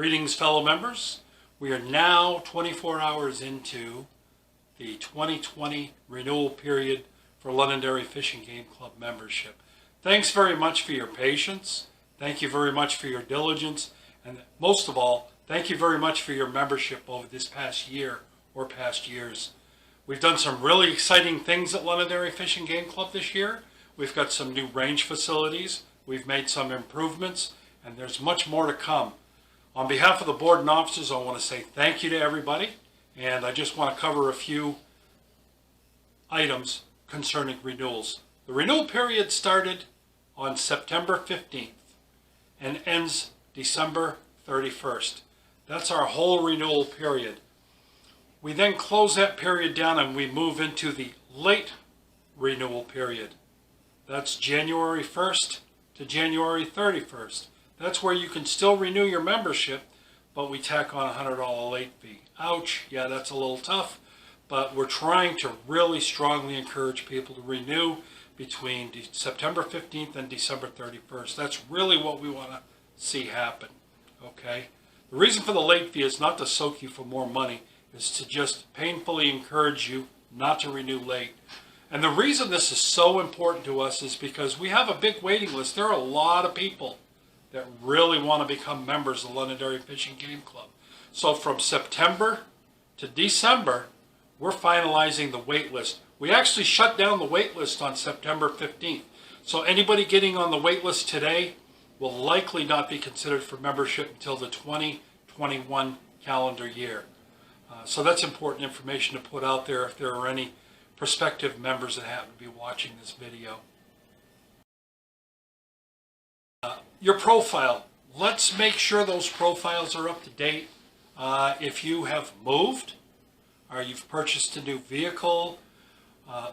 Greetings, fellow members. We are now 24 hours into the 2020 renewal period for Londonderry Fish and Game Club membership. Thanks very much for your patience. Thank you very much for your diligence. And most of all, thank you very much for your membership over this past year or past years. We've done some really exciting things at Londonderry Fish and Game Club this year. We've got some new range facilities. We've made some improvements, and there's much more to come. On behalf of the board and officers, I want to say thank you to everybody, and I just want to cover a few items concerning renewals. The renewal period started on September 15th and ends December 31st. That's our whole renewal period. We then close that period down and we move into the late renewal period. That's January 1st to January 31st. That's where you can still renew your membership, but we tack on a $100 late fee. Ouch, yeah, that's a little tough, but we're trying to really strongly encourage people to renew between September 15th and December 31st. That's really what we want to see happen, okay? The reason for the late fee is not to soak you for more money, is to just painfully encourage you not to renew late. And the reason this is so important to us is because we have a big waiting list. There are a lot of people that really want to become members of Londonderry Fish and Game Club. So from September to December, we're finalizing the wait list. We actually shut down the wait list on September 15th. So anybody getting on the wait list today will likely not be considered for membership until the 2021 calendar year. So that's important information to put out there if there are any prospective members that happen to be watching this video. Your profile. Let's make sure those profiles are up to date. If you have moved or you've purchased a new vehicle,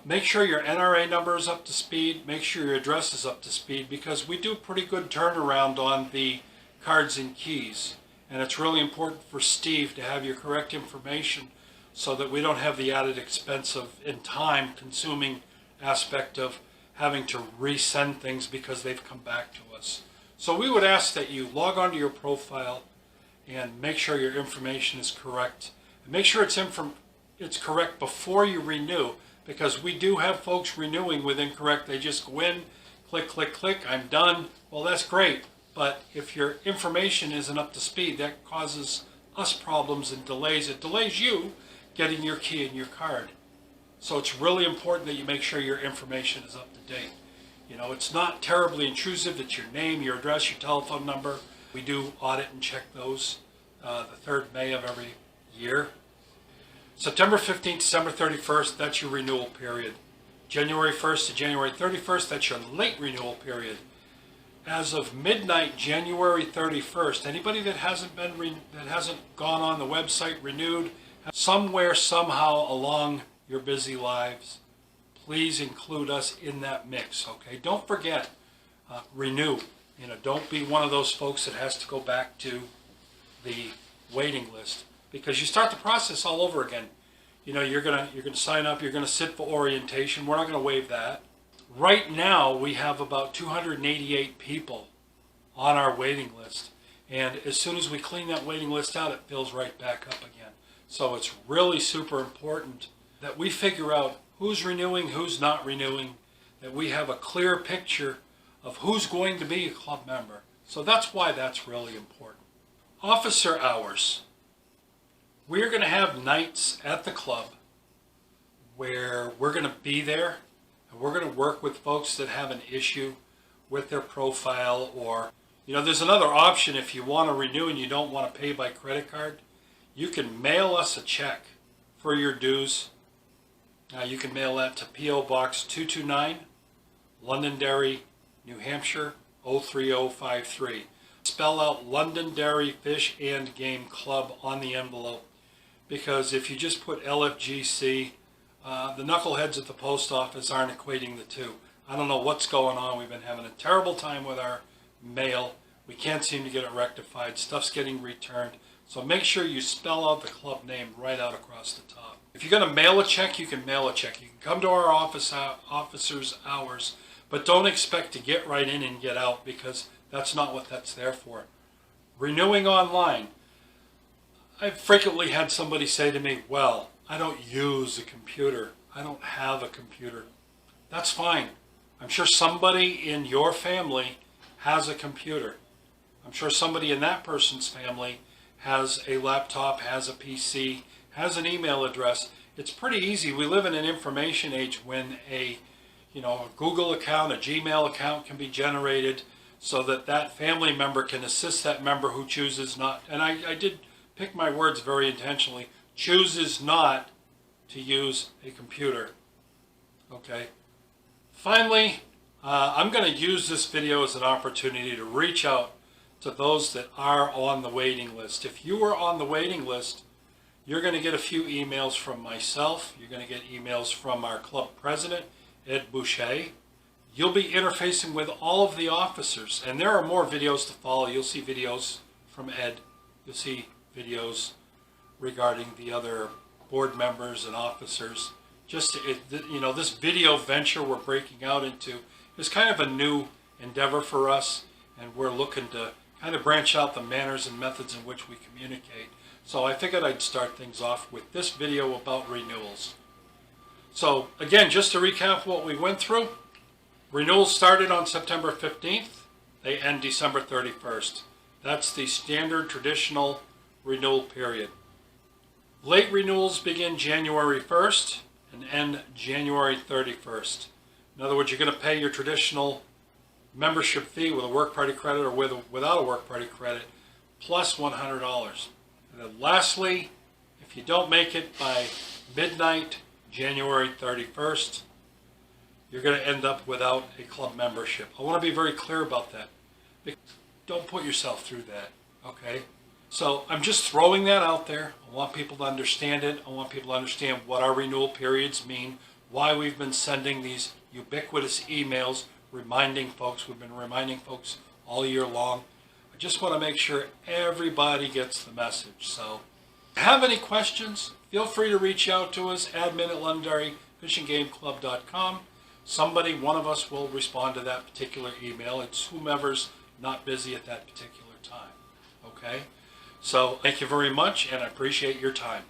make sure your NRA number is up to speed. Make sure your address is up to speed, because we do pretty good turnaround on the cards and keys. And it's really important for Steve to have your correct information so that we don't have the added expense of, in time consuming aspect of having to resend things because they've come back to us. So we would ask that you log onto your profile and make sure your information is correct. And make sure it's correct before you renew, because we do have folks renewing with incorrect. They just go in, click, click, click, I'm done. Well, that's great. But if your information isn't up to speed, that causes us problems and delays. It delays you getting your key and your card. So it's really important that you make sure your information is up to date. You know, it's not terribly intrusive. It's your name, your address, your telephone number. We do audit and check those the 3rd May of every year. September 15th, December 31st, that's your renewal period. January 1st to January 31st, that's your late renewal period. As of midnight, January 31st, anybody that hasn't gone on the website, renewed, somewhere, somehow along your busy lives, please include us in that mix, okay? Don't forget, renew. You know, don't be one of those folks that has to go back to the waiting list, because you start the process all over again. You know, you're gonna sign up, you're gonna sit for orientation. We're not gonna waive that. Right now, we have about 288 people on our waiting list. And as soon as we clean that waiting list out, it fills right back up again. So it's really super important that we figure out who's renewing, who's not renewing, that we have a clear picture of who's going to be a club member. So that's why that's really important. Officer hours. We're going to have nights at the club where we're going to be there and we're going to work with folks that have an issue with their profile, or, you know, there's another option if you want to renew and you don't want to pay by credit card. You can mail us a check for your dues. You can mail that to P.O. Box 229, Londonderry, New Hampshire, 03053. Spell out Londonderry Fish and Game Club on the envelope, because if you just put LFGC, the knuckleheads at the post office aren't equating the two. I don't know what's going on. We've been having a terrible time with our mail. We can't seem to get it rectified. Stuff's getting returned. So make sure you spell out the club name right out across the top. If you're going to mail a check, you can mail a check. You can come to our officers' hours, but don't expect to get right in and get out, because that's not what that's there for. Renewing online. I've frequently had somebody say to me, well, I don't use a computer. I don't have a computer. That's fine. I'm sure somebody in your family has a computer. I'm sure somebody in that person's family has a laptop, has a PC, has an email address. It's pretty easy. We live in an information age when a Google account, a Gmail account can be generated so that that family member can assist that member who chooses not, and I did pick my words very intentionally, chooses not to use a computer. Okay. Finally, I'm going to use this video as an opportunity to reach out to those that are on the waiting list. If you are on the waiting list, you're going to get a few emails from myself. You're going to get emails from our club president, Ed Boucher. You'll be interfacing with all of the officers, and there are more videos to follow. You'll see videos from Ed. You'll see videos regarding the other board members and officers. Just, this video venture we're breaking out into is kind of a new endeavor for us, and we're looking to kind of branch out the manners and methods in which we communicate. So I figured I'd start things off with this video about renewals. So again, just to recap what we went through, renewals started on September 15th. They end December 31st. That's the standard traditional renewal period. Late renewals begin January 1st and end January 31st. In other words, you're going to pay your traditional membership fee with a work party credit or without a work party credit plus $100. And then lastly, if you don't make it by midnight January 31st, you're going to end up without a club membership. I want to be very clear about that. Don't put yourself through that, okay? So I'm just throwing that out there. I want people to understand it. I want people to understand what our renewal periods mean, why we've been sending these ubiquitous emails reminding folks. We've been reminding folks all year long. I just want to make sure everybody gets the message. So if you have any questions, feel free to reach out to us, admin@LegendaryFishingGameClub.com. Somebody, one of us, will respond to that particular email. It's whomever's not busy at that particular time. Okay? So thank you very much, and I appreciate your time.